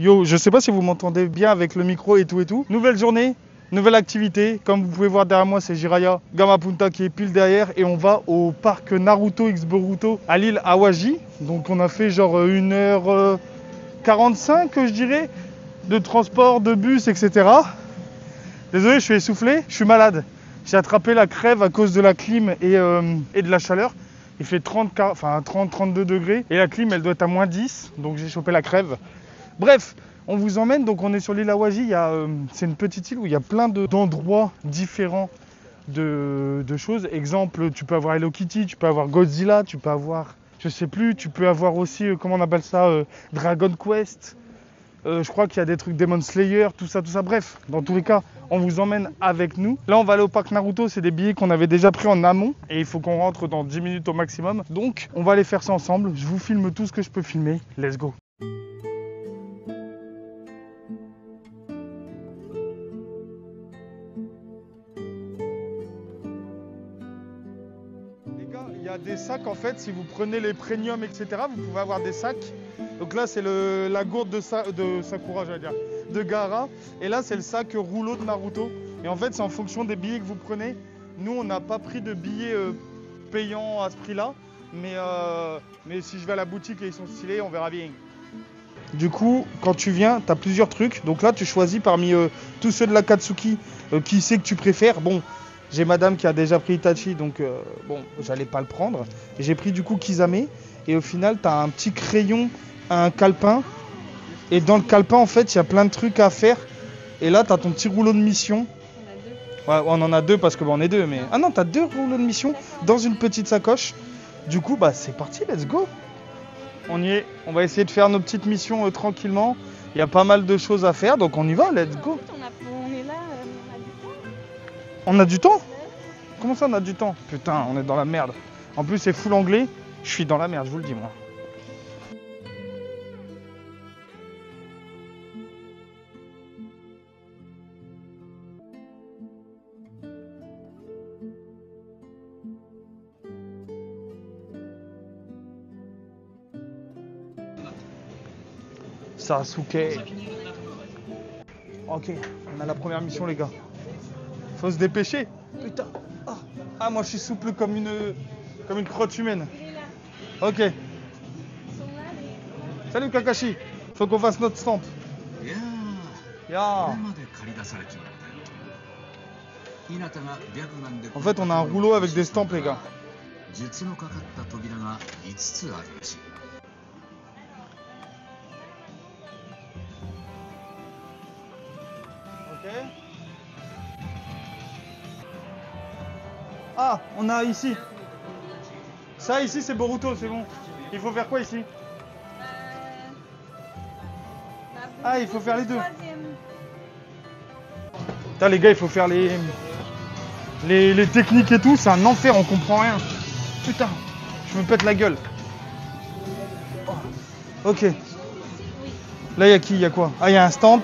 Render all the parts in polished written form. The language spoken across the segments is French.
Yo, je sais pas si vous m'entendez bien avec le micro et tout et tout. Nouvelle journée, nouvelle activité. Comme vous pouvez voir derrière moi, c'est Jiraya Gamapunta qui est pile derrière. Et on va au parc Naruto X Boruto à l'île Awaji. Donc on a fait genre 1h45, je dirais, de transport, de bus, etc. Désolé, je suis essoufflé, je suis malade. J'ai attrapé la crève à cause de la clim et de la chaleur. Il fait 30-32 degrés et la clim elle doit être à moins 10, donc j'ai chopé la crève. Bref, on vous emmène, donc on est sur l'île Awaji, c'est une petite île où il y a plein d'endroits différents de choses. Exemple, tu peux avoir Hello Kitty, tu peux avoir Godzilla, tu peux avoir, je sais plus, tu peux avoir aussi, comment on appelle ça, Dragon Quest. Je crois qu'il y a des trucs Demon Slayer, tout ça. Bref, dans tous les cas, on vous emmène avec nous. Là, on va aller au parc Naruto. C'est des billets qu'on avait déjà pris en amont. Et il faut qu'on rentre dans 10 minutes au maximum. Donc, on va aller faire ça ensemble. Je vous filme tout ce que je peux filmer. Let's go. Les gars, il y a des sacs en fait. Si vous prenez les premium, etc., vous pouvez avoir des sacs. Donc là, c'est la gourde de Sakura, j'allais dire, de Gaara. Et là, c'est le sac rouleau de Naruto. Et en fait, c'est en fonction des billets que vous prenez. Nous, on n'a pas pris de billets payants à ce prix-là. Mais si je vais à la boutique et ils sont stylés, on verra bien. Du coup, quand tu viens, tu as plusieurs trucs. Donc là, tu choisis parmi tous ceux de l'Akatsuki qui c'est que tu préfères. Bon, j'ai madame qui a déjà pris Itachi, donc bon, j'allais pas le prendre. J'ai pris du coup Kisame. Et au final, tu as un petit crayon, un calepin. Et dans le calepin, en fait, il y a plein de trucs à faire. Et là, tu as ton petit rouleau de mission. Ouais, on en a deux parce que on est deux. Mais... Ah non, tu as deux rouleaux de mission dans une petite sacoche. Du coup, bah c'est parti, let's go. On y est. On va essayer de faire nos petites missions tranquillement. Il y a pas mal de choses à faire, donc on y va, let's go. On est là, on a du temps. On a du temps? Comment ça, on a du temps? Putain, on est dans la merde. En plus, c'est full anglais. Je suis dans la merde, je vous le dis, moi. Sasuke. Ok, on a la première mission, les gars. Faut se dépêcher. Putain. Ah, moi, je suis souple comme une crotte humaine. Ok. Salut, Kakashi. Faut qu'on fasse notre stamp. Yeah. En fait, on a un rouleau avec des stamps, les gars. Ok. Ah, on a ici. Ça, ici, c'est Boruto, c'est bon. Il faut faire quoi ici? Ah, il faut faire les deux. Putain, les gars, il faut faire les techniques et tout. C'est un enfer, on comprend rien. Putain, je me pète la gueule. Ok. Là, il y a qui? Il y a quoi? Ah, il y a un stamp.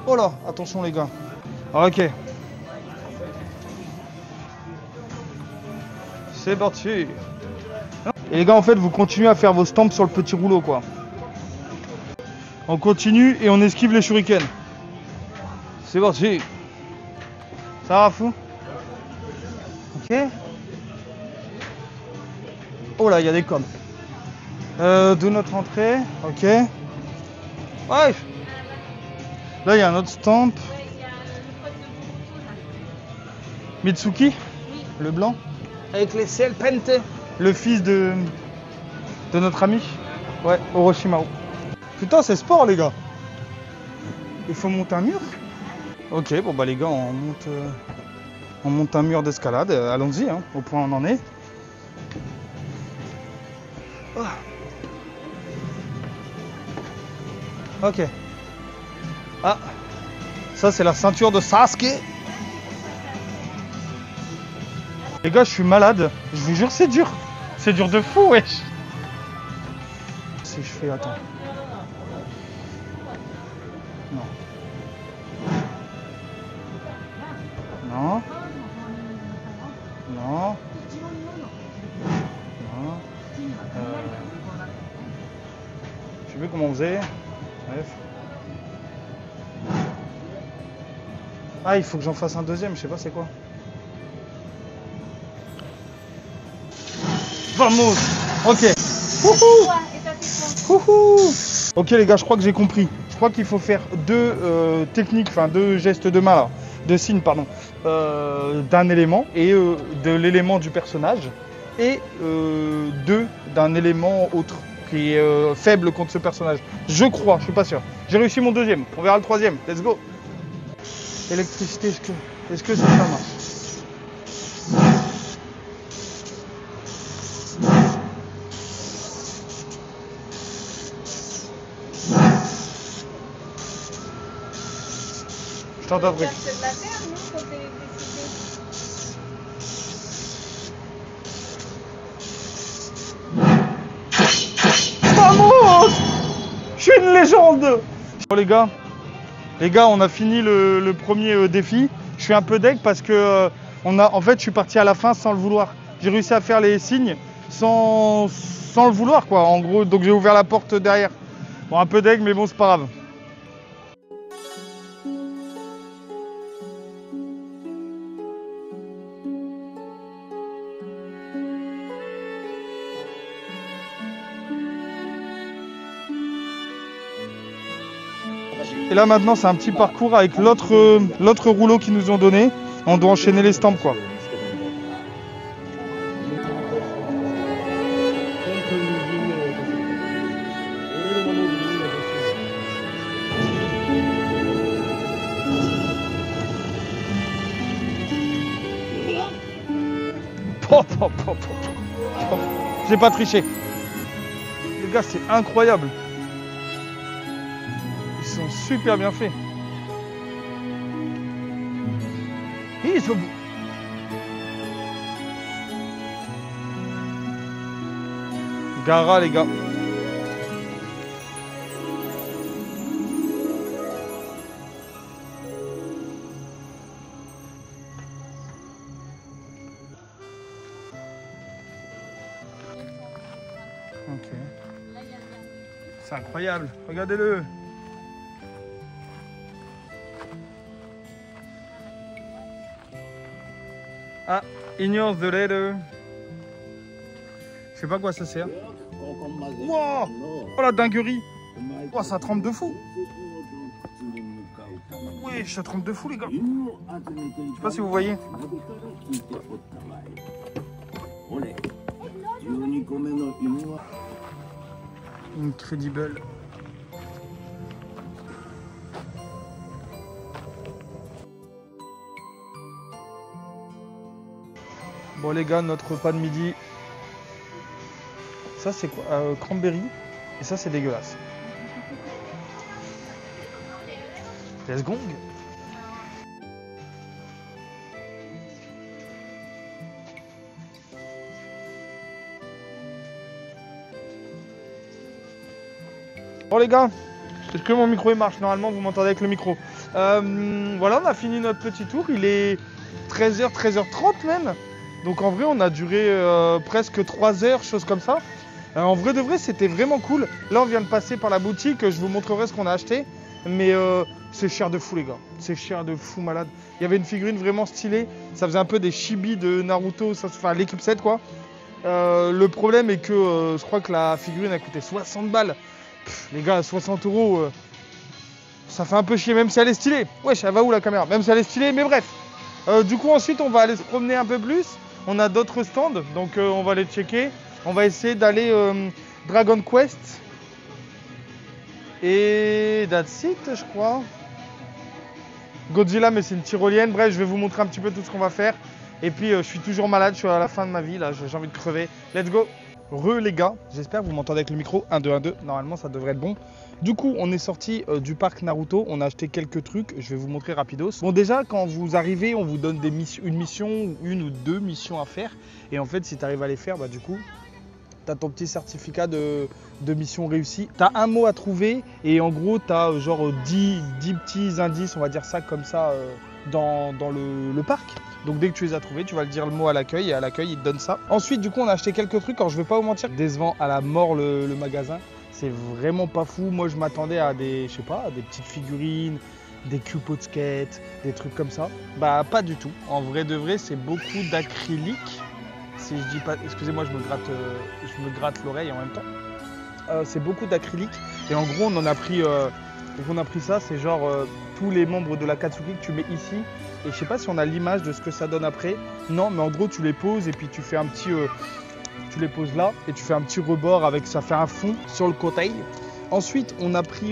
Oh là, attention, les gars. Ok. C'est parti. Et les gars, en fait, vous continuez à faire vos stamps sur le petit rouleau, quoi. On continue et on esquive les shurikens. C'est parti. Ça va, fou? Ok. Oh là, il y a des coms. De notre entrée. Ok. Ouais. Là, il y a un autre stamp. Mitsuki, le blanc. Avec les Serpente. Le fils de notre ami. Ouais, Orochimaru. Putain, c'est sport, les gars. Il faut monter un mur. Ok, bon bah les gars, on monte un mur d'escalade. Allons-y, hein, au point où on en est. Ok. Ah, ça c'est la ceinture de Sasuke. Les gars, je suis malade. Je vous jure, c'est dur. C'est dur de fou, wesh. Si je fais, attends. Non. Non. Non. Non. sais plus comment on faisait. Bref. Ah, il faut que j'en fasse un deuxième, je sais pas c'est quoi. Vamos. Ok. Wouhou. Wouhou. Ok les gars, je crois que j'ai compris. Je crois qu'il faut faire deux techniques, enfin deux gestes de main, là, de signes, pardon, d'un élément et de l'élément du personnage et deux d'un élément autre qui est faible contre ce personnage. Je crois, je suis pas sûr. J'ai réussi mon deuxième, on verra le troisième. Let's go. Électricité, est-ce que ça marche? Je t'entends après. C'est de la terre, non, quand l'électricité. Vamos! Je suis une légende! Bon les gars, on a fini le premier défi. Je suis un peu deg parce que en fait, je suis parti à la fin sans le vouloir. J'ai réussi à faire les signes sans le vouloir, quoi. En gros, donc j'ai ouvert la porte derrière. Bon, un peu deg, mais bon, c'est pas grave. Et là maintenant c'est un petit parcours avec l'autre rouleau qu'ils nous ont donné. On doit enchaîner les stampes quoi. J'ai pas triché. Les gars, c'est incroyable. Ils sont super bien faits. Et ils sont beaux. Gara, les gars. Ok. C'est incroyable. Regardez-le. Ah, ignore the letter. Je sais pas à quoi ça sert. Wow, oh la dinguerie. Oh, ça trempe de fou. Oui, ça trempe de fou les gars. Je sais pas si vous voyez. Incredible. Bon les gars, notre repas de midi. Ça c'est quoi? Cranberry. Et ça c'est dégueulasse. Let's go. Bon les gars, est-ce que mon micro il marche? Normalement vous m'entendez avec le micro. Voilà, on a fini notre petit tour. Il est 13h, 13h30 même. Donc en vrai on a duré presque 3 heures, chose comme ça. En vrai de vrai c'était vraiment cool. Là on vient de passer par la boutique, je vous montrerai ce qu'on a acheté. Mais c'est cher de fou les gars, c'est cher de fou malade. Il y avait une figurine vraiment stylée, ça faisait un peu des chibis de Naruto, enfin l'équipe 7 quoi. Le problème est que je crois que la figurine a coûté 60 balles. Pff, les gars, 60 €, ça fait un peu chier même si elle est stylée. Wesh, elle va où la caméra? Même si elle est stylée, mais bref. Du coup ensuite on va aller se promener un peu plus. On a d'autres stands, donc on va les checker. On va essayer d'aller Dragon Quest. Et that's it, je crois. Godzilla, mais c'est une tyrolienne. Bref, je vais vous montrer un petit peu tout ce qu'on va faire. Et puis, je suis toujours malade, je suis à la fin de ma vie, là, j'ai envie de crever. Let's go. Les gars, j'espère que vous m'entendez avec le micro. 1, 2, 1, 2. Normalement, ça devrait être bon. Du coup, on est sorti du parc Naruto. On a acheté quelques trucs. Je vais vous montrer rapidos. Bon, déjà, quand vous arrivez, on vous donne une mission, une ou deux missions à faire. Et en fait, si tu arrives à les faire, bah du coup, tu as ton petit certificat de mission réussie. Tu as un mot à trouver et en gros, tu as genre 10 petits indices, on va dire ça comme ça, dans le parc. Donc dès que tu les as trouvés, tu vas le dire le mot à l'accueil et à l'accueil, ils te donnent ça. Ensuite, du coup, on a acheté quelques trucs. Alors, je ne vais pas vous mentir, décevant à la mort le magasin. C'est vraiment pas fou. Moi, je m'attendais à des, je sais pas, à des petites figurines, des cupots de skate, des trucs comme ça. Bah, pas du tout. En vrai de vrai, c'est beaucoup d'acrylique. Si je dis pas, excusez-moi, je me gratte l'oreille en même temps. C'est beaucoup d'acrylique. Et en gros, on a pris ça. C'est genre tous les membres de la Katsuki que tu mets ici. Et je sais pas si on a l'image de ce que ça donne après. Non, mais en gros, tu les poses et puis tu fais un petit. Tu les poses là et tu fais un petit rebord avec, ça fait un fond sur le côté. Ensuite, on a pris,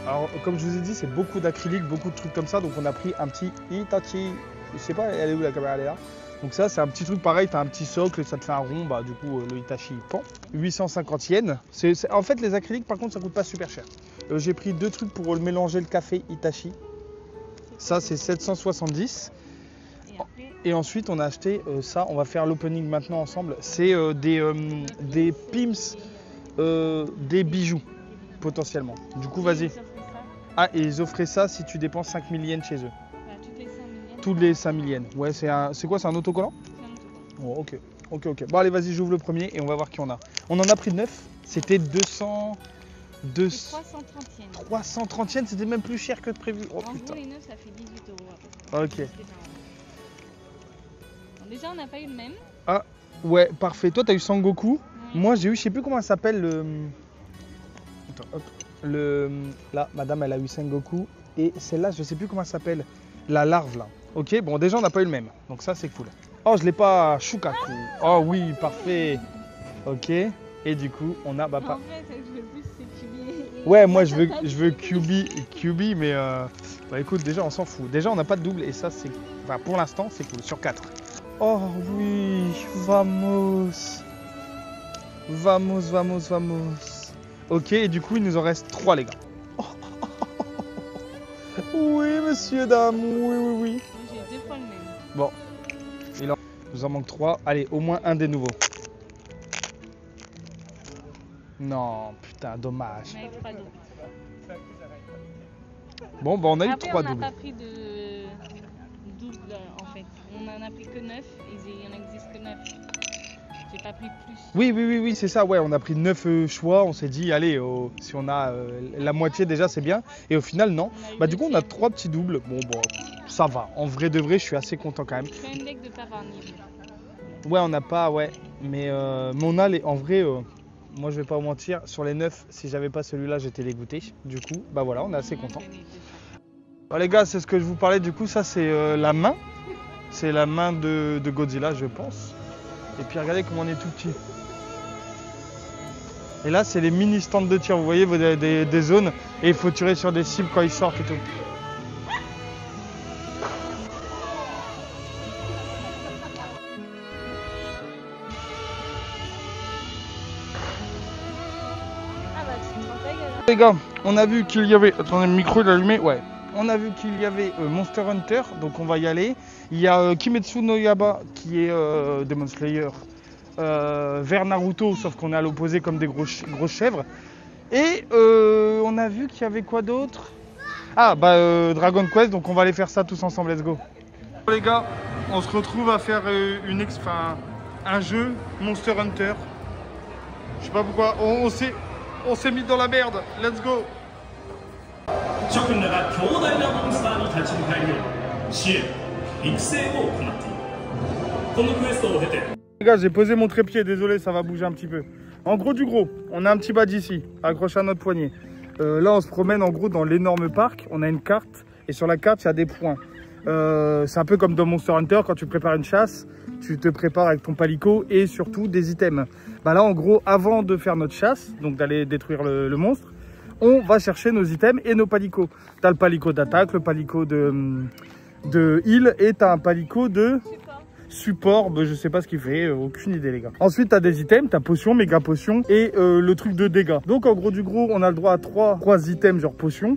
alors, comme je vous ai dit, c'est beaucoup d'acrylique, beaucoup de trucs comme ça. Donc, on a pris un petit Hitachi. Je sais pas, elle est où la caméra, elle est là. Donc ça, c'est un petit truc pareil, tu as un petit socle, ça te fait un rond, bah du coup, le Hitachi il pend. 850 yens. En fait, les acryliques, par contre, ça coûte pas super cher. J'ai pris 2 trucs pour mélanger le café Hitachi. Ça, c'est 770. Et ensuite, on a acheté ça. On va faire l'opening maintenant ensemble. C'est des pims, des bijoux, potentiellement. Du coup, vas-y. Ah, et ils offraient ça si tu dépenses 5000 yens chez eux. Toutes les 5000 yens. Ouais, c'est quoi, c'est un autocollant? Oh, ok. Bon, allez, vas-y, j'ouvre le premier et on va voir qui on a. On en a pris 9. C'était 330 yens. 330 yens, c'était même plus cher que prévu. Oh en putain. gros, les 9, ça fait 18 € à peu près. Ok. Bon, déjà, on n'a pas eu le même. Ah, ouais, parfait. Toi, t'as eu Sangoku. Oui. Moi, j'ai eu, je sais plus comment elle s'appelle, Attends, hop. Là, madame, elle a eu Sengoku. Et celle-là, je sais plus comment elle s'appelle. La larve, là. Ok, bon, déjà, on n'a pas eu le même. Donc ça, c'est cool. Oh, je l'ai pas. Shukaku. Oh oui, parfait. Ok. Et du coup, on a... Bah, En vrai, celle que je veux plus, c'est Kyubi. Ouais, moi, je veux Kyubi, mais... Bah, écoute, déjà, on s'en fout. Déjà, on n'a pas de double. Et ça, c'est... Enfin, pour l'instant, c'est cool. Sur 4. Oh oui, vamos. Ok, et du coup, il nous en reste 3, les gars. Oui, monsieur, dame, oui. Moi, j'ai 2 fois le même. Bon, il nous en manque 3. Allez, au moins un des nouveaux. Non, putain, dommage. On avait 3 doubles. Bon, bah, on a eu Après, 3 on n'a doubles. pas pris de double, en fait. On en a pris que 9 et il en existe que 9. J'ai pas pris plus. Oui, c'est ça, ouais, on a pris 9 choix, on s'est dit, allez, si on a la moitié déjà, c'est bien. Et au final, non. Bah, du coup, on a 3 petits doubles. Bon, ça va. En vrai de vrai, je suis assez content quand même. Je fais un deck de pas avoir niveau. Ouais, on n'a pas, ouais. Mais on a les. En vrai, moi, je vais pas vous mentir, sur les 9, si j'avais pas celui-là, j'étais dégoûté. Du coup, bah voilà, on est assez content. Bon, les gars, c'est ce que je vous parlais. Du coup, ça, c'est la main. C'est la main de Godzilla, je pense. Et puis, regardez comment on est tout petit. Et là, c'est les mini stands de tir. Vous voyez, vous avez des zones et il faut tirer sur des cibles quand ils sortent et tout. Ah bah, tu me prends ta gueule. Les gars, on a vu qu'il y avait... Attendez, le micro est allumé. Ouais. On a vu qu'il y avait Monster Hunter, donc on va y aller. Il y a Kimetsu no Yaiba qui est Demon Slayer vers Naruto, sauf qu'on est à l'opposé comme des grosses chèvres. Et on a vu qu'il y avait quoi d'autre? Ah, bah Dragon Quest, donc on va aller faire ça tous ensemble, let's go. Les gars, on se retrouve à faire un jeu Monster Hunter. Je sais pas pourquoi, on s'est mis dans la merde, let's go. 諸君らが強大なモンスターに立ち向かえるよう支援育成を行っているこのクエストを経て Les gars, j'ai posé mon trépied, désolé, ça va bouger un petit peu. En gros du gros, on a un petit badge ici, accroché à notre poignet. Là, on se promène en gros dans l'énorme parc, on a une carte, et sur la carte, il y a des points. C'est un peu comme dans Monster Hunter, quand tu prépares une chasse, tu te prépares avec ton palico et surtout des items. Bah là, en gros, avant de faire notre chasse, donc d'aller détruire le monstre, on va chercher nos items et nos palicots. Tu as le palico d'attaque, le palico de heal et tu as un palico de support. Je sais pas ce qu'il fait, aucune idée les gars. Ensuite, tu as des items, tu as potion, méga potion et le truc de dégâts. Donc en gros du gros, on a le droit à 3 items genre potion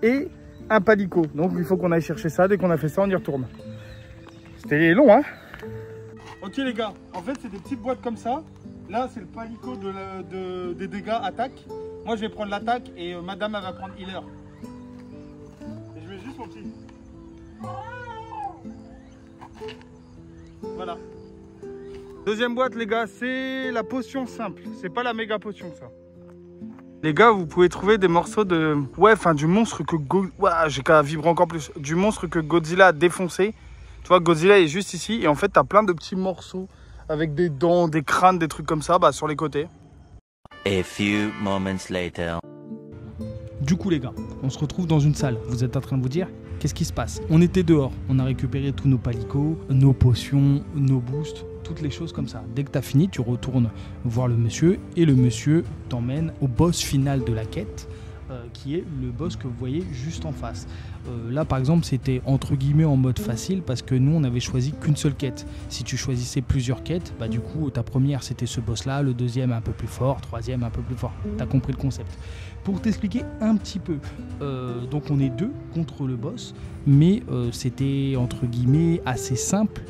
et un palico. Donc il faut qu'on aille chercher ça. Dès qu'on a fait ça, on y retourne. C'était long, hein? Ok les gars, en fait c'est des petites boîtes comme ça. Là c'est le palico des dégâts attaque. Moi je vais prendre l'attaque et madame elle va prendre healer. Et je mets juste mon petit. Voilà. Deuxième boîte les gars, c'est la potion simple. C'est pas la méga potion ça. Les gars, vous pouvez trouver des morceaux de... Ouais, enfin du monstre que... Ouais, j'ai qu'à vibrer encore plus. Du monstre que Godzilla a défoncé. Tu vois, Godzilla est juste ici. Et en fait, t'as plein de petits morceaux avec des dents, des crânes, des trucs comme ça, bah, sur les côtés. A few moments later. Du coup les gars, on se retrouve dans une salle. Vous êtes en train de vous dire, qu'est-ce qui se passe? On était dehors, on a récupéré tous nos palicots, nos potions, nos boosts, toutes les choses comme ça. Dès que tu as fini, tu retournes voir le monsieur et le monsieur t'emmène au boss final de la quête, qui est le boss que vous voyez juste en face. Là par exemple c'était entre guillemets en mode facile parce que nous on avait choisi qu'une seule quête. Si tu choisissais plusieurs quêtes, bah du coup ta première c'était ce boss là, le deuxième un peu plus fort, troisième un peu plus fort. T'as compris le concept. Pour t'expliquer un petit peu, donc on est deux contre le boss, mais c'était entre guillemets assez simple.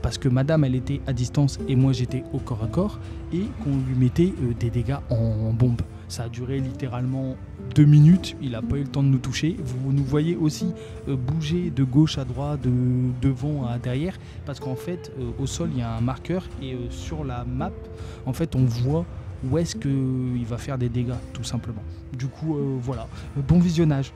Parce que madame elle était à distance et moi j'étais au corps à corps et qu'on lui mettait des dégâts en bombe. Ça a duré littéralement 2 minutes, il n'a pas eu le temps de nous toucher. Vous nous voyez aussi bouger de gauche à droite, de devant à derrière, parce qu'en fait au sol il y a un marqueur et sur la map en fait on voit où est-ce qu'il va faire des dégâts tout simplement. Du coup voilà, bon visionnage.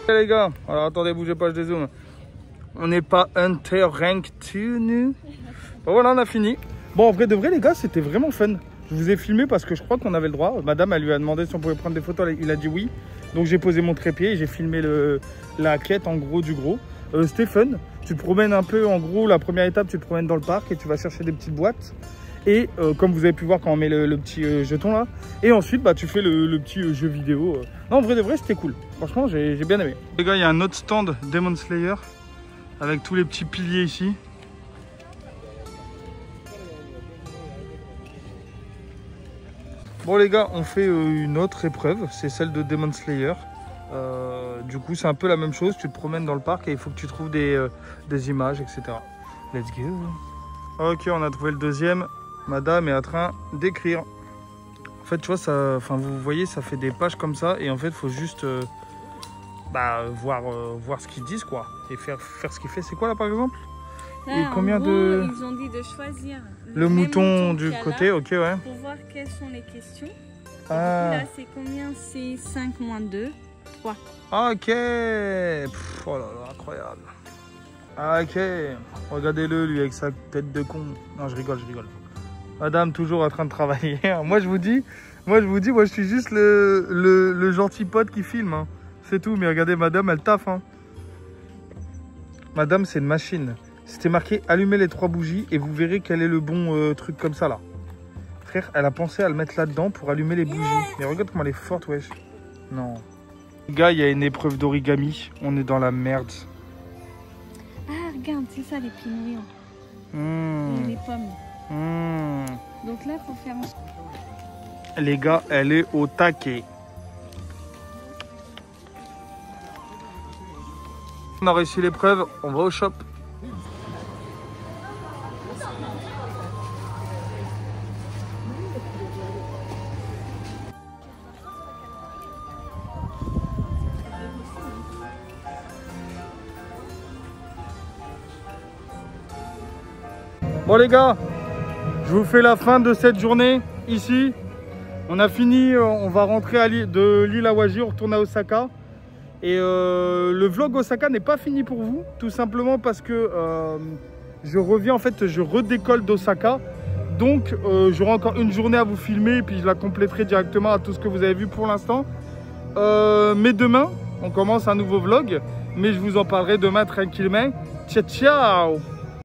Les gars, alors attendez, bougez pas, je dézoome. On n'est pas Hunter Rank 2, nous. Bon, voilà, on a fini. Bon, en vrai de vrai, les gars, c'était vraiment fun. Je vous ai filmé parce que je crois qu'on avait le droit. Madame, elle lui a demandé si on pouvait prendre des photos. Il a dit oui. Donc j'ai posé mon trépied et j'ai filmé la quête en gros du gros. C'était fun. Tu te promènes un peu, en gros, la première étape, tu te promènes dans le parc et tu vas chercher des petites boîtes. Et comme vous avez pu voir quand on met le petit jeton là. Et ensuite, bah, tu fais le petit jeu vidéo. Non, en vrai de vrai, c'était cool. Franchement, j'ai bien aimé. Les gars, il y a un autre stand Demon Slayer avec tous les petits piliers ici. Bon les gars, on fait une autre épreuve. C'est celle de Demon Slayer. Du coup, c'est un peu la même chose. Tu te promènes dans le parc et il faut que tu trouves des images, etc. Let's go. Ok, on a trouvé le deuxième. Madame est en train d'écrire. En fait, tu vois, ça, vous voyez, ça fait des pages comme ça. Et en fait, il faut juste voir ce qu'ils disent, quoi. Et faire ce qu'il fait. C'est quoi, là, par exemple? Là, et combien en gros, de... Ils ont dit de choisir le mouton du côté, ok, ouais. Pour voir quelles sont les questions. Ah. Et du coup, là, c'est combien? C'est 5 moins 2, 3. Ok. Pff, oh là là, incroyable. Ok. Regardez-le, lui, avec sa tête de con. Non, je rigole. Madame, toujours en train de travailler. Moi, je vous dis, moi, je suis juste le gentil pote qui filme. Hein. C'est tout. Mais regardez, madame, elle taffe. Hein. Madame, c'est une machine. C'était marqué « Allumez les 3 bougies et vous verrez quel est le bon truc comme ça, là. » Frère, elle a pensé à le mettre là-dedans pour allumer les bougies. Mais regarde comment elle est forte, wesh. Non. Les gars, il y a une épreuve d'origami. On est dans la merde. Ah, regarde, c'est ça les pinouilles. Mmh. Les pommes. Mmh. Donc là, il faut faire un... Les gars, elle est au taquet. On a réussi l'épreuve, on va au shop. Bon les gars, je vous fais la fin de cette journée ici. On a fini, on va rentrer de l'île Awaji, on retourne à Osaka. Et le vlog Osaka n'est pas fini pour vous, tout simplement parce que je reviens, en fait, je redécolle d'Osaka. Donc j'aurai encore une journée à vous filmer et puis je la compléterai directement à tout ce que vous avez vu pour l'instant. Mais demain, on commence un nouveau vlog, mais je vous en parlerai demain tranquillement. Ciao, ciao!